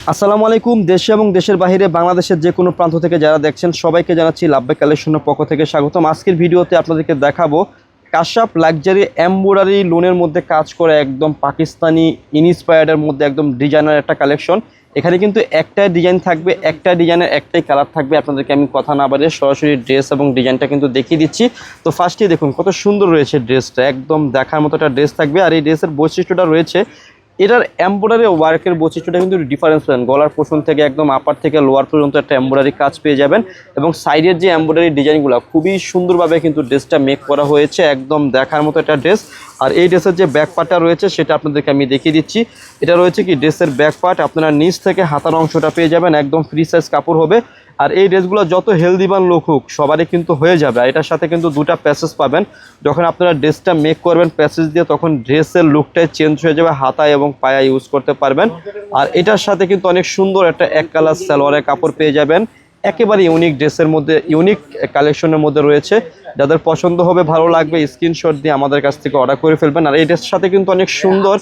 আসসালামু আলাইকুম। দেশে এবং দেশের বাইরে বাংলাদেশের যে কোনো প্রান্ত থেকে যারা দেখছেন সবাইকে জানাচ্ছি লাভবাই কালেকশনের পক্ষ থেকে স্বাগতম। আজকের ভিডিওতে আপনাদেরকে দেখাবো কাশাপ লাক্সারি এমব্রয়ডারি লোনের মধ্যে কাজ করে একদম পাকিস্তানি ইনস্পায়ার্ডের মধ্যে একদম ডিজাইনার একটা কালেকশন। এখানে কিন্তু একটাই ডিজাইন থাকবে, একটা ডিজাইনের একটাই কালার থাকবে। আপনাদেরকে আমি কথা না বাড়িয়ে সরাসরি ড্রেস এবং ডিজাইনটা কিন্তু দেখিয়ে দিচ্ছি। তো ফার্স্টেই দেখুন কত সুন্দর রয়েছে ড্রেসটা, একদম দেখার মতো একটা ড্রেস থাকবে। আর এই ড্রেসের বৈশিষ্ট্যটা রয়েছে, এটার এমব্রয়ডারি ওয়ার্কের বৈশিষ্ট্যটা কিন্তু ডিফারেন্স পাবেন। গলার পোর্শন থেকে একদম আপার থেকে লোয়ার পর্যন্ত একটা এমব্রয়ডারি কাজ পেয়ে যাবেন এবং সাইডের যে এমব্রয়ডারি ডিজাইনগুলো খুবই সুন্দরভাবে কিন্তু ড্রেসটা মেক করা হয়েছে, একদম দেখার মতো একটা ড্রেস। আর এই ড্রেসের যে ব্যাক পার্টটা রয়েছে সেটা আপনাদেরকে আমি দেখিয়ে দিচ্ছি। এটা রয়েছে কি ড্রেসের ব্যাক পার্ট, আপনারা নিচ থেকে হাতার অংশটা পেয়ে যাবেন, একদম ফ্রি সাইজ কাপড় হবে। আর এই ড্রেসগুলো যত হেলদিবান লোক হোক সবারই কিন্তু হয়ে যাবে। আর এটার সাথে কিন্তু দুটা প্যাসেজ পাবেন। যখন আপনারা ড্রেসটা মেক করবেন প্যাসেজ দিয়ে, তখন ড্রেসের লুকটাই চেঞ্জ হয়ে যাবে, হাতায় এবং পায়া ইউজ করতে পারবেন। আর এটার সাথে কিন্তু অনেক সুন্দর একটা এক কালার সালোয়ারের কাপড় পেয়ে যাবেন। একেবারে ইউনিক ড্রেসের মধ্যে, ইউনিক কালেকশনের মধ্যে রয়েছে। যাদের পছন্দ হবে, ভালো লাগবে, স্ক্রিনশট দিয়ে আমাদের কাছ থেকে অর্ডার করে ফেলবেন। আর এই ড্রেসের সাথে কিন্তু অনেক সুন্দর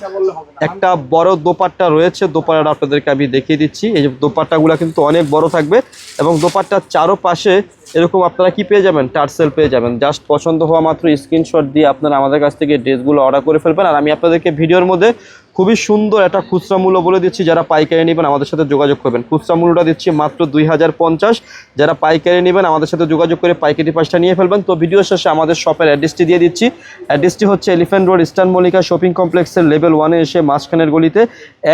একটা বড় দোপাট্টা রয়েছে। দোপাট্টাটা আপনাদেরকে আমি দেখিয়ে দিচ্ছি। এই যে দোপাট্টাগুলো কিন্তু অনেক বড় থাকবে এবং দোপাট্টার চারোপাশে এরকম আপনারা কি পেয়ে যাবেন, টার্সেল পেয়ে যাবেন। জাস্ট পছন্দ হওয়া মাত্র স্ক্রিনশট দিয়ে আপনারা আমাদের কাছ থেকে ড্রেসগুলো অর্ডার করে ফেলবেন। আর আমি আপনাদেরকে ভিডিওর মধ্যে খুবই সুন্দর একটা খুচরা মূল্য বলে দিচ্ছি। যারা পাইকারি নেবেন আমাদের সাথে যোগাযোগ করবেন। খুচরা মূল্যটা দিচ্ছি মাত্র 2050। যারা পাইকারি নেবেন আমাদের সাথে যোগাযোগ করে পাইকারি পাঁচটা নিয়ে ফেলবেন। তো ভিডিও শেষে আমাদের শপের অ্যাড্রেসটি দিয়ে দিচ্ছি। অ্যাড্রেসটি হচ্ছে elephant road, eastern Mallika shopping কমপ্লেক্সের লেভেল 1-এ এসে মাঝখানের গলিতে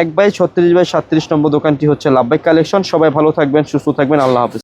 1/36/37 নম্বর দোকানটি হচ্ছে লাভবাই কালেকশন। সবাই ভালো থাকবেন, সুস্থ থাকবেন, আল্লাহ হাফেজ।